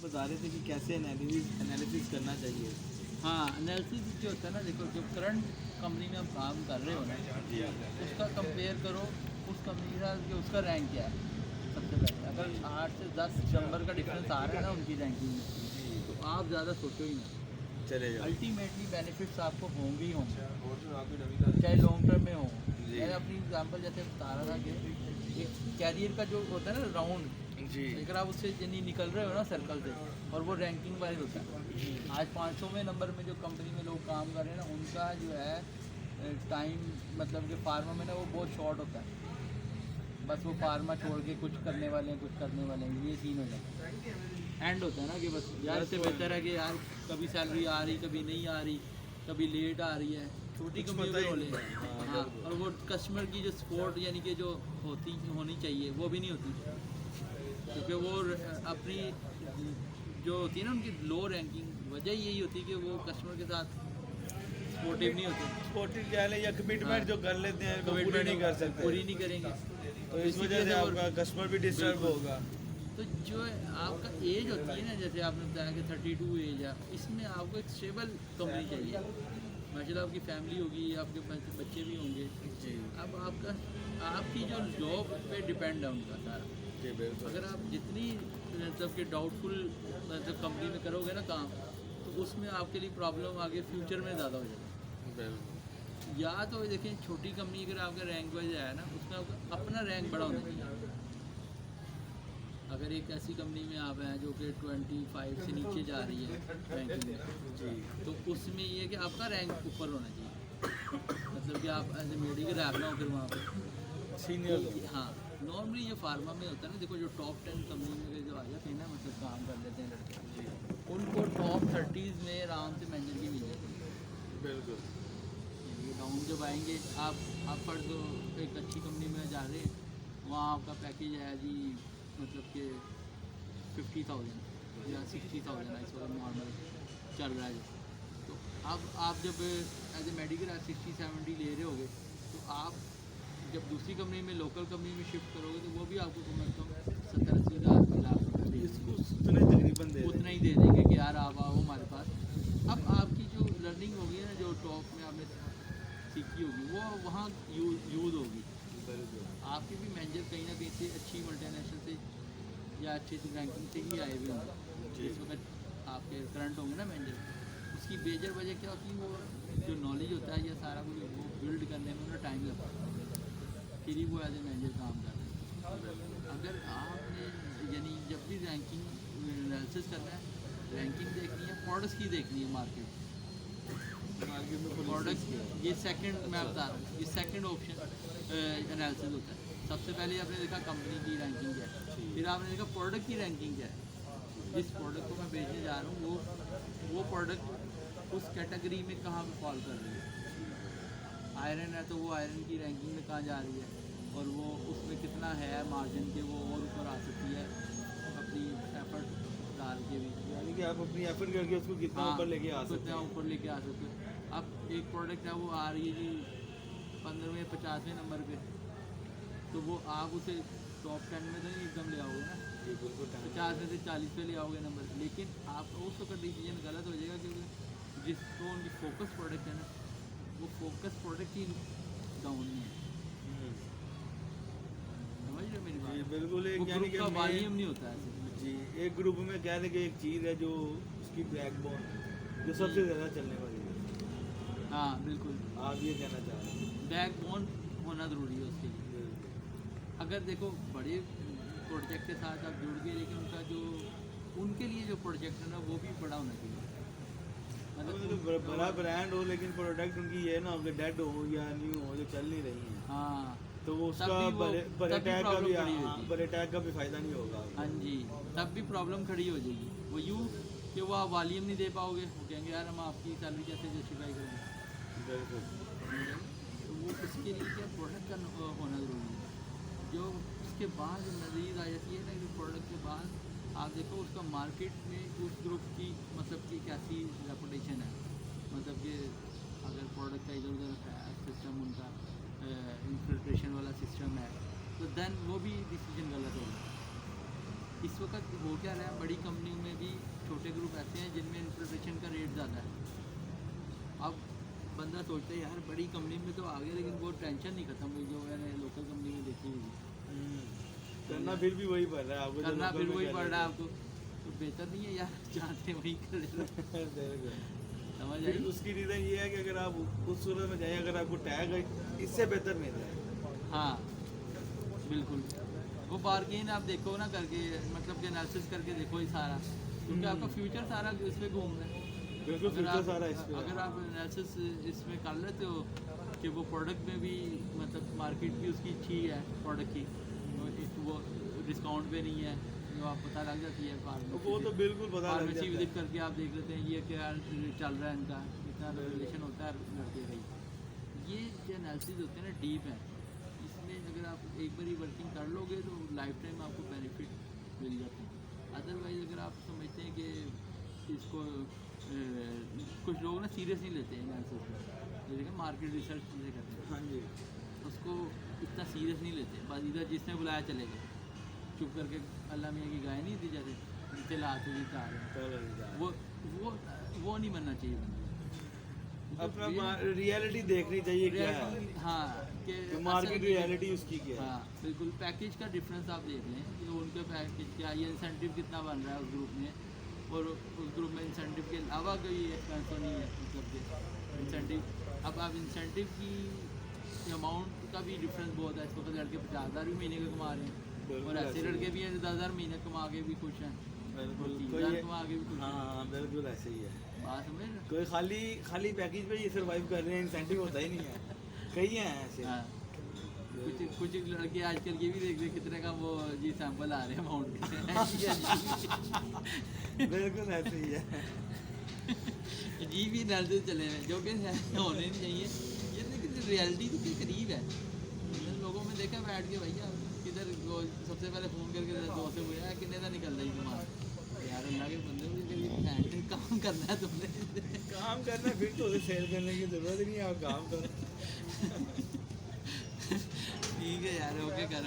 बता रहे थे कि कैसे एनालिसिस करना चाहिए। हाँ, एनालिसिस जो होता है ना, देखो जो करंट कंपनी में आप काम कर रहे हो ना, उसका कंपेयर करो उस कंपनी के साथ कि उसका रैंक क्या है। सबसे पहले अगर 8 से 10 नंबर का डिफरेंस आ रहा है ना उनकी रैंकिंग में, तो आप ज़्यादा सोचो ही ना। चले जाओ। अल्टीमेटली बेनिफिट्स आपको होंगे ही होंगे, चाहे लॉन्ग टर्म में हो। मैंने अपनी एग्जांपल जैसे बता रहा था कि एक कैरियर का जो होता है ना राउंड जी अगर आप उससे यानी निकल रहे हो ना सर्कल से, और वो रैंकिंग वाइज होता है। आज 500वें नंबर में जो कंपनी में लोग काम कर रहे हैं ना, उनका जो है टाइम मतलब कि फार्मा में ना वो बहुत शॉर्ट होता है। बस वो फार्मा छोड़ के कुछ करने वाले हैं, कुछ करने वाले हैं, ये सीन हो जाता है। एंड होता है ना कि बस यार इससे बेहतर है कि यार कभी सैलरी आ रही, कभी नहीं आ रही, कभी लेट आ रही है, छोटी कंपनी में रोले। हाँ, और वो कस्टमर की जो सपोर्ट यानी कि जो होनी चाहिए वो भी नहीं होती, क्योंकि वो अपनी जो होती है ना उनकी लो रैंकिंग, वजह यही होती है कि वो कस्टमर के साथ सपोर्टिव नहीं होते। स्पोर्टिव क्या है या कमिटमेंट जो कर लेते हैं वो पूरी नहीं कर सकते, पूरी नहीं करेंगे, तो इस वजह से आपका कस्टमर भी डिस्टर्ब होगा। तो जो आपका एज होती है ना, जैसे आपने बताया कि 32 एज है, इसमें आपको एक स्टेबल कंपनी चाहिए। माशाल्लाह आपकी फैमिली होगी, आपके बच्चे भी होंगे जी अब आपका आपकी जो जॉब पे डिपेंड है उनका सारा। जी बिल्कुल। अगर आप जितनी मतलब कि डाउटफुल मतलब कंपनी में करोगे ना काम, तो उसमें आपके लिए प्रॉब्लम आगे फ्यूचर में ज़्यादा हो जाएगा। बिल्कुल या तो देखिए छोटी कंपनी अगर आपका रैंक वाइज है ना, उसमें आपका अपना रैंक बड़ा होना चाहिए। अगर एक ऐसी कंपनी में आप हैं जो कि 25 से नीचे जा रही है रैंकिंग में, जी तो उसमें ये है कि आपका रैंक ऊपर होना चाहिए। मतलब कि आप एज ए मेडिकल रैप ना हो फिर वहाँ पर सीनियर लोग। हाँ, नॉर्मली ये फार्मा में होता है ना, देखो जो टॉप 10 कंपनी में जो आ जाते हैं ना, मतलब काम कर लेते हैं लड़के, उनको टॉप 30s में आराम से मैनेजर की मिल जाती है। बिल्कुल ये डाउन जब आएंगे आप पर जो एक अच्छी कंपनी में जा रहे हैं, वहाँ आपका पैकेज है जी मतलब कि 50,000 या 60,000 इस वक्त नॉर्मल चल रहा है। तो अब आप जब एज ए मेडिकल 60-70 ले रहे होगे, तो आप जब दूसरी कंपनी में लोकल कंपनी में शिफ्ट करोगे तो वो भी आपको कम से कम 70-80 लाख दे इसको उतने तकरीबन दे उतना ही दे देंगे कि यार आप आओ हमारे पास। अब आपकी जो लर्निंग होगी ना, जो टॉप में आपने सीखी होगी, वो वहाँ यूज़ होगी। बिल्कुल आपके भी मैनेजर कहीं ना कहीं से अच्छी मल्टीनेशनल से या अच्छी रैंकिंग से ही आए हुए होंगे। इस वक्त आपके करंट होंगे ना मैनेजर, उसकी बेजर वजह क्या होती है, वो जो नॉलेज होता है या सारा कुछ वो बिल्ड करने में उन्हें टाइम लगता है, फिर ही वो एज ए मैनेजर काम कर रहे हैं। अगर आपने यानी जब भी रैंकिंग एनालिसिस करना है, रैंकिंग देखनी है, प्रोडक्ट्स की देखनी है मार्केट प्रोडक्ट। ये सेकंड मैं बता रहा हूँ, ये सेकंड ऑप्शन एनालिसिस होता है। सबसे पहले आपने देखा कंपनी की रैंकिंग क्या है, फिर आपने देखा प्रोडक्ट की रैंकिंग क्या है। जिस प्रोडक्ट को मैं बेचने जा रहा हूँ वो प्रोडक्ट उस कैटेगरी में कहाँ पे फॉल कर रही है। आयरन है तो वो आयरन की रैंकिंग में कहाँ जा रही है, और वो उसमें कितना है मार्जिन के, वो और ऊपर आ सकती है अपनी एफर्ट डाल के भी। यानी कि आप अपनी एफर्ट करके उसको कितना हाँ, ऊपर लेके आ सकते कितना हैं। ऊपर लेके आ सकते हो। अब एक प्रोडक्ट है वो आ रही है जी 15वें-50वें नंबर पे, तो वो आप उसे टॉप 10 में तो नहीं एकदम ले आओगे ना, जी बिल्कुल 50 में से 40 पे ले आओगे नंबर। लेकिन आपका उस वक्त डिसीजन गलत हो जाएगा, क्योंकि जिसको उनकी फोकस प्रोडक्ट है ना, वो फोकस प्रोडक्ट ही डाउन नहीं है। समझ रहे हो मेरी जी बात? बिल्कुल। वो एक यानी ग्रुप कि का मैं- वॉल्यूम नहीं होता ऐसे। जी एक ग्रुप में कह दें कि एक चीज़ है जो उसकी बैकबोन जो सबसे ज़्यादा चलने वाली है, हाँ बिल्कुल, आप ये कहना चाह रहे हैं। बैकबोन होना ज़रूरी है उसके लिए। अगर देखो बड़े प्रोजेक्ट के साथ आप जुड़ गए, लेकिन उनका जो उनके लिए जो प्रोजेक्ट है ना वो भी बड़ा होना चाहिए। मतलब बड़ा ब्रांड हो लेकिन प्रोडक्ट उनकी ये ना हो कि डेड हो या न्यू हो, जो चल नहीं रही है, हाँ, तो वो तब उसका भी वो- बड़े तब भी टैग का प्रॉब्लम भी खड़ी होती है। बड़े टैग का भी फ़ायदा नहीं होगा। हाँ जी, तब भी प्रॉब्लम खड़ी हो जाएगी। वो यूँ कि वो आप वॉल्यूम नहीं दे पाओगे, वो कहेंगे यार हम आपकी सैलरी कैसे जस्टिफाई करेंगे। बिल्कुल तो वो उसके लिए क्या प्रोडक्ट का होना ज़रूरी है। जो उसके बाद जो नज़ीर आ जाती है ना, कि प्रोडक्ट के बाद आप देखो उसका मार्केट में उस ग्रुप की मतलब कि कैसी रेपुटेशन है। मतलब कि अगर प्रोडक्ट का इधर उधर है सिस्टम, उनका इन्फिल्ट्रेशन वाला सिस्टम है, तो देन वो भी डिसीजन गलत होगा। इस वक्त हो क्या रहा है, बड़ी कंपनियों में भी बंदा सोचता है यार बड़ी कंपनी में तो आ गया, लेकिन वो टेंशन नहीं खत्म हुई जो मैंने लोकल कंपनी में देखी हुई थी। करना फिर भी वही पड़ रहा है आपको, जो करना local फिर में वही कर पड़ रहे रहा है थे। आपको, तो बेहतर नहीं है यार चाहते वही कर लेना। बिल्कुल। समझ फिर आई? उसकी रीज़न ये है कि अगर आप उस सूरत में जाए, अगर आपको टैग इससे बेहतर मिल रहा है। हाँ बिल्कुल, वो बार्गेन आप देखो ना करके, मतलब कि एनालिसिस करके देखो ये सारा, क्योंकि आपका फ्यूचर सारा इस पे घूम रहा है। बिल्कुल, फ्यूचर सारा इस पे है। अगर आप एनालिसिस इसमें कर लेते हो कि वो प्रोडक्ट में भी मतलब मार्केट भी उसकी अच्छी है प्रोडक्ट की, वो डिस्काउंट पे नहीं है, जो आप पता लग जाती है वो तो बिल्कुल पता लग फार्मेसी जाता विजिट है। करके आप देख लेते हैं ये क्या चल रहा है इनका, कितना रेगुलेशन होता है लड़के का ही। ये जो एनालिसिस होते हैं ना डीप है, इसमें अगर आप एक बार वर्किंग कर लोगे तो लाइफ टाइम आपको बेनिफिट मिल जाते हैं। अदरवाइज अगर आप समझते हैं कि इसको कुछ लोग ना सीरियस नहीं लेते हैं एनालिसिस में, जैसे कि मार्केट रिसर्च चीज़ें करते हैं, हाँ जी। उसको इतना सीरियस नहीं लेते, बस इधर जिसने बुलाया चले गए, चुप करके अल्लाह मियाँ की गाय नहीं थी जैसे नीचे लाते जी चाह रहे हैं, चलो जी, जाओ। वो नहीं बनना चाहिए बंदे को। अपना रियलिटी देखनी चाहिए क्या है, Reality- हाँ कि मार्केट असल में- रियलिटी उसकी क्या है। हाँ बिल्कुल, पैकेज का डिफरेंस आप देख लें कि उनके पैकेज क्या, ये इंसेंटिव कितना बन रहा है उस ग्रुप में, और उस ग्रुप में इंसेंटिव के अलावा कोई एक्सपेंस तो नहीं है, मतलब कि इंसेंटिव। अब आप इंसेंटिव की अमाउंट का भी डिफरेंस बहुत है। इस वक्त लड़के 50,000 भी महीने का कमा रहे हैं, बिल्कुल और ऐसे ऐसे ही लड़के है। भी हैं जो 10,000 महीने कमा के भी खुश हैं, बिल्कुल, 30,000 कोई कमा के भी खुश हैं। हाँ बिल्कुल ऐसे ही है। बात समझ रहे हैं? कोई खाली खाली पैकेज पे ही सर्वाइव कर रहे हैं, इंसेंटिव होता ही नहीं है। कई हैं ऐसे। हाँ कुछ लड़के आजकल ये भी देख रहे कितने का वो जी सैंपल आ रहे हैं अमाउंट के। बिल्कुल ऐसे ही है। जी भी एनालिसिस चले हैं जो कि होने नहीं चाहिए। ये लेकिन रियलिटी के करीब है। मैंने लोगों में देखा बैठ के भैया किधर सबसे पहले फ़ोन करके दोस्त से पूछा कितने का निकल रही तुम्हारा, यार अल्लाह के बंदे मुझे काम करना है तुमने। काम करना है, फिर तो उसे सेल करने की जरूरत ही नहीं है, आप काम करो। ठीक है यार, ओके कर।